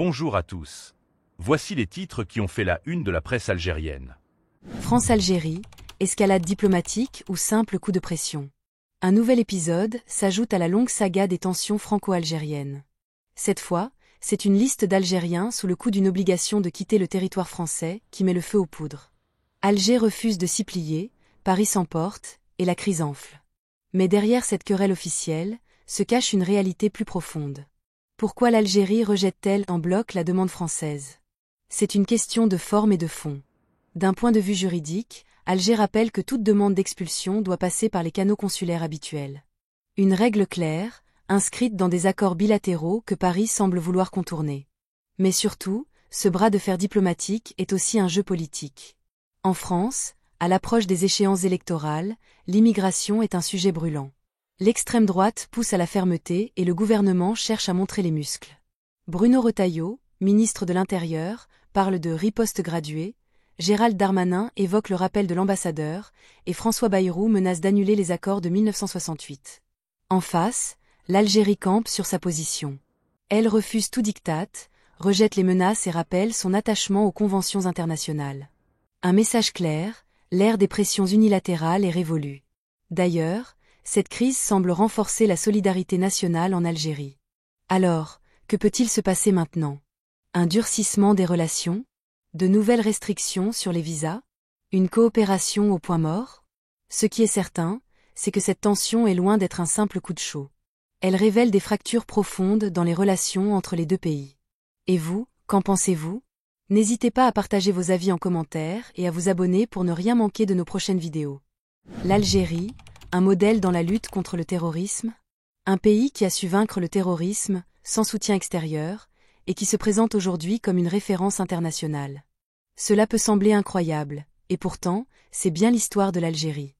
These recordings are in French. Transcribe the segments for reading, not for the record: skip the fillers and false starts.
Bonjour à tous. Voici les titres qui ont fait la une de la presse algérienne. France-Algérie, escalade diplomatique ou simple coup de pression. Un nouvel épisode s'ajoute à la longue saga des tensions franco-algériennes. Cette fois, c'est une liste d'Algériens sous le coup d'une obligation de quitter le territoire français qui met le feu aux poudres. Alger refuse de s'y plier, Paris s'emporte, et la crise enfle. Mais derrière cette querelle officielle, se cache une réalité plus profonde. Pourquoi l'Algérie rejette-t-elle en bloc la demande française? C'est une question de forme et de fond. D'un point de vue juridique, Alger rappelle que toute demande d'expulsion doit passer par les canaux consulaires habituels. Une règle claire, inscrite dans des accords bilatéraux que Paris semble vouloir contourner. Mais surtout, ce bras de fer diplomatique est aussi un jeu politique. En France, à l'approche des échéances électorales, l'immigration est un sujet brûlant. L'extrême droite pousse à la fermeté et le gouvernement cherche à montrer les muscles. Bruno Retailleau, ministre de l'Intérieur, parle de riposte graduée, Gérald Darmanin évoque le rappel de l'ambassadeur, et François Bayrou menace d'annuler les accords de 1968. En face, l'Algérie campe sur sa position. Elle refuse tout diktat, rejette les menaces et rappelle son attachement aux conventions internationales. Un message clair, l'ère des pressions unilatérales est révolue. D'ailleurs, cette crise semble renforcer la solidarité nationale en Algérie. Alors, que peut-il se passer maintenant? Un durcissement des relations? De nouvelles restrictions sur les visas? Une coopération au point mort? Ce qui est certain, c'est que cette tension est loin d'être un simple coup de chaud. Elle révèle des fractures profondes dans les relations entre les deux pays. Et vous, qu'en pensez-vous? N'hésitez pas à partager vos avis en commentaire et à vous abonner pour ne rien manquer de nos prochaines vidéos. L'Algérie, un modèle dans la lutte contre le terrorisme? Un pays qui a su vaincre le terrorisme, sans soutien extérieur, et qui se présente aujourd'hui comme une référence internationale. Cela peut sembler incroyable, et pourtant, c'est bien l'histoire de l'Algérie.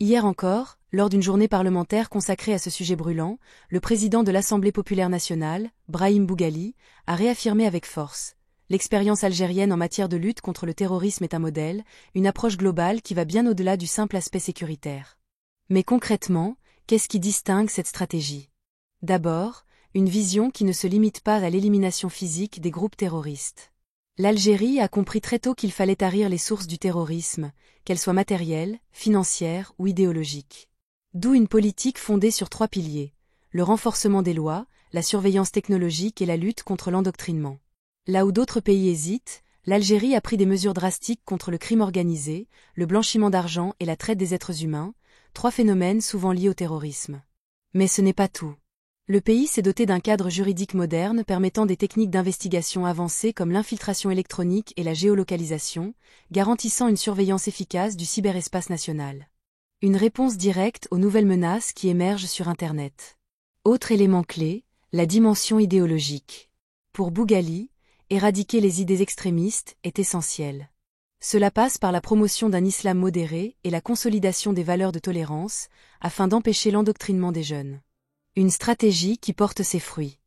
Hier encore, lors d'une journée parlementaire consacrée à ce sujet brûlant, le président de l'Assemblée populaire nationale, Brahim Boughali, a réaffirmé avec force: l'expérience algérienne en matière de lutte contre le terrorisme est un modèle, une approche globale qui va bien au-delà du simple aspect sécuritaire. Mais concrètement, qu'est-ce qui distingue cette stratégie? D'abord, une vision qui ne se limite pas à l'élimination physique des groupes terroristes. L'Algérie a compris très tôt qu'il fallait tarir les sources du terrorisme, qu'elles soient matérielles, financières ou idéologiques. D'où une politique fondée sur 3 piliers: le renforcement des lois, la surveillance technologique et la lutte contre l'endoctrinement. Là où d'autres pays hésitent, l'Algérie a pris des mesures drastiques contre le crime organisé, le blanchiment d'argent et la traite des êtres humains, 3 phénomènes souvent liés au terrorisme. Mais ce n'est pas tout. Le pays s'est doté d'un cadre juridique moderne permettant des techniques d'investigation avancées comme l'infiltration électronique et la géolocalisation, garantissant une surveillance efficace du cyberespace national. Une réponse directe aux nouvelles menaces qui émergent sur Internet. Autre élément clé, la dimension idéologique. Pour Boughali, éradiquer les idées extrémistes est essentiel. Cela passe par la promotion d'un islam modéré et la consolidation des valeurs de tolérance, afin d'empêcher l'endoctrinement des jeunes. Une stratégie qui porte ses fruits.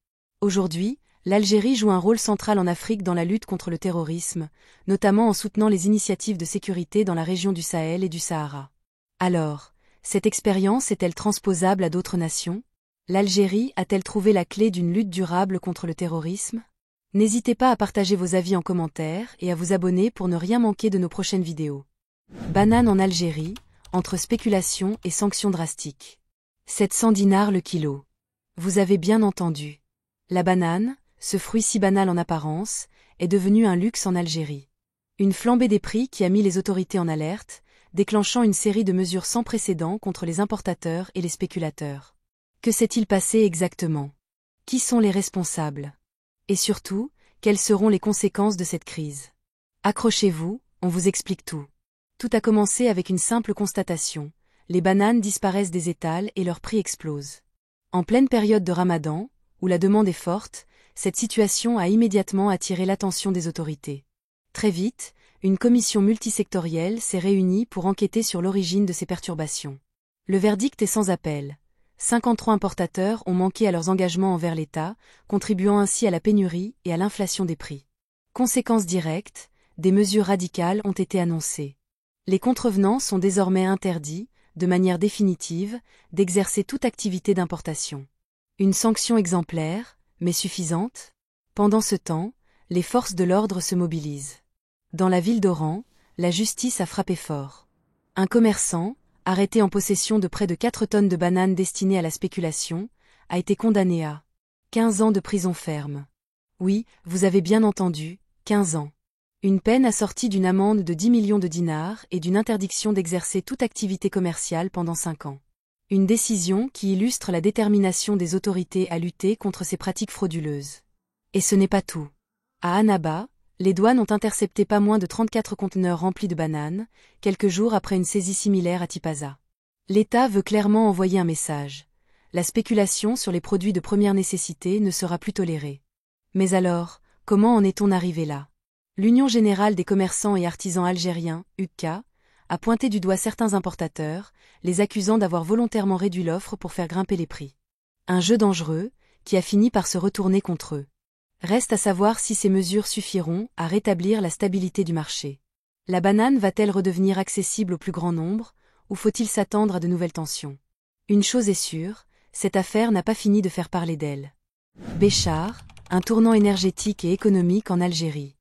Aujourd'hui, l'Algérie joue un rôle central en Afrique dans la lutte contre le terrorisme, notamment en soutenant les initiatives de sécurité dans la région du Sahel et du Sahara. Alors, cette expérience est-elle transposable à d'autres nations? L'Algérie a-t-elle trouvé la clé d'une lutte durable contre le terrorisme? N'hésitez pas à partager vos avis en commentaire et à vous abonner pour ne rien manquer de nos prochaines vidéos. Banane en Algérie, entre spéculation et sanctions drastiques. 700 dinars le kilo. Vous avez bien entendu. La banane, ce fruit si banal en apparence, est devenu un luxe en Algérie. Une flambée des prix qui a mis les autorités en alerte, déclenchant une série de mesures sans précédent contre les importateurs et les spéculateurs. Que s'est-il passé exactement? Qui sont les responsables? Et surtout, quelles seront les conséquences de cette crise? Accrochez-vous, on vous explique tout. Tout a commencé avec une simple constatation: les bananes disparaissent des étals et leur prix explose. En pleine période de Ramadan, où la demande est forte, cette situation a immédiatement attiré l'attention des autorités. Très vite, une commission multisectorielle s'est réunie pour enquêter sur l'origine de ces perturbations. Le verdict est sans appel. 53 importateurs ont manqué à leurs engagements envers l'État, contribuant ainsi à la pénurie et à l'inflation des prix. Conséquence directe, des mesures radicales ont été annoncées. Les contrevenants sont désormais interdits, de manière définitive, d'exercer toute activité d'importation. Une sanction exemplaire, mais suffisante? Pendant ce temps, les forces de l'ordre se mobilisent. Dans la ville d'Oran, la justice a frappé fort. Un commerçant, arrêté en possession de près de 4 tonnes de bananes destinées à la spéculation, a été condamné à 15 ans de prison ferme. Oui, vous avez bien entendu, 15 ans. Une peine assortie d'une amende de 10 millions de dinars et d'une interdiction d'exercer toute activité commerciale pendant 5 ans. Une décision qui illustre la détermination des autorités à lutter contre ces pratiques frauduleuses. Et ce n'est pas tout. À Annaba, les douanes ont intercepté pas moins de 34 conteneurs remplis de bananes, quelques jours après une saisie similaire à Tipaza. L'État veut clairement envoyer un message. La spéculation sur les produits de première nécessité ne sera plus tolérée. Mais alors, comment en est-on arrivé là? L'Union générale des commerçants et artisans algériens, UCA, a pointé du doigt certains importateurs, les accusant d'avoir volontairement réduit l'offre pour faire grimper les prix. Un jeu dangereux, qui a fini par se retourner contre eux. Reste à savoir si ces mesures suffiront à rétablir la stabilité du marché. La banane va-t-elle redevenir accessible au plus grand nombre, ou faut-il s'attendre à de nouvelles tensions? Une chose est sûre, cette affaire n'a pas fini de faire parler d'elle. Béchar, un tournant énergétique et économique en Algérie.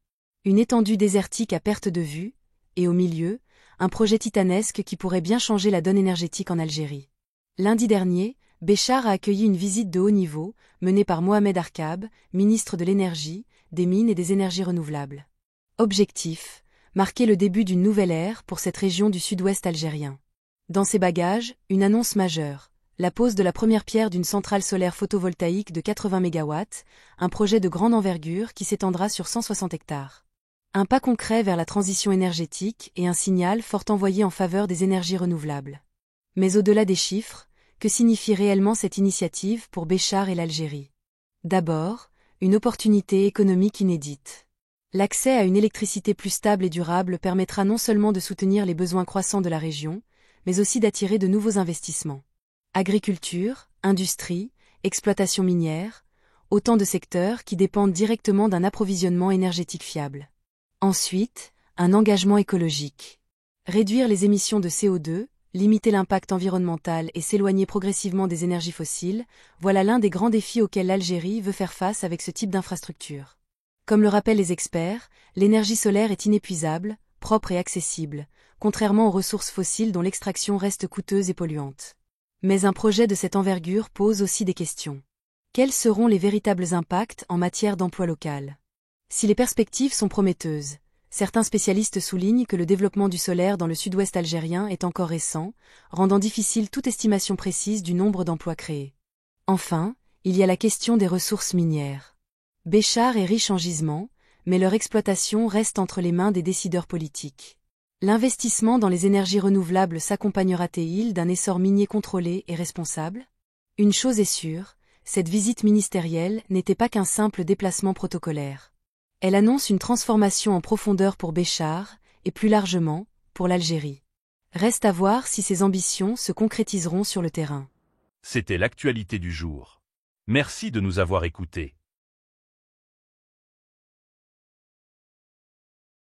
Une étendue désertique à perte de vue, et au milieu, un projet titanesque qui pourrait bien changer la donne énergétique en Algérie. Lundi dernier, Béchar a accueilli une visite de haut niveau, menée par Mohamed Arkab, ministre de l'Énergie, des Mines et des Énergies renouvelables. Objectif, marquer le début d'une nouvelle ère pour cette région du sud-ouest algérien. Dans ses bagages, une annonce majeure, la pose de la première pierre d'une centrale solaire photovoltaïque de 80 MW, un projet de grande envergure qui s'étendra sur 160 hectares. Un pas concret vers la transition énergétique et un signal fort envoyé en faveur des énergies renouvelables. Mais au-delà des chiffres, que signifie réellement cette initiative pour Béchar et l'Algérie? D'abord, une opportunité économique inédite. L'accès à une électricité plus stable et durable permettra non seulement de soutenir les besoins croissants de la région, mais aussi d'attirer de nouveaux investissements. Agriculture, industrie, exploitation minière, autant de secteurs qui dépendent directement d'un approvisionnement énergétique fiable. Ensuite, un engagement écologique. Réduire les émissions de CO2, limiter l'impact environnemental et s'éloigner progressivement des énergies fossiles, voilà l'un des grands défis auxquels l'Algérie veut faire face avec ce type d'infrastructure. Comme le rappellent les experts, l'énergie solaire est inépuisable, propre et accessible, contrairement aux ressources fossiles dont l'extraction reste coûteuse et polluante. Mais un projet de cette envergure pose aussi des questions. Quels seront les véritables impacts en matière d'emploi local? Si les perspectives sont prometteuses, certains spécialistes soulignent que le développement du solaire dans le sud-ouest algérien est encore récent, rendant difficile toute estimation précise du nombre d'emplois créés. Enfin, il y a la question des ressources minières. Béchar est riche en gisements, mais leur exploitation reste entre les mains des décideurs politiques. L'investissement dans les énergies renouvelables s'accompagnera-t-il d'un essor minier contrôlé et responsable? Une chose est sûre, cette visite ministérielle n'était pas qu'un simple déplacement protocolaire. Elle annonce une transformation en profondeur pour Béchar, et plus largement, pour l'Algérie. Reste à voir si ces ambitions se concrétiseront sur le terrain. C'était l'actualité du jour. Merci de nous avoir écoutés.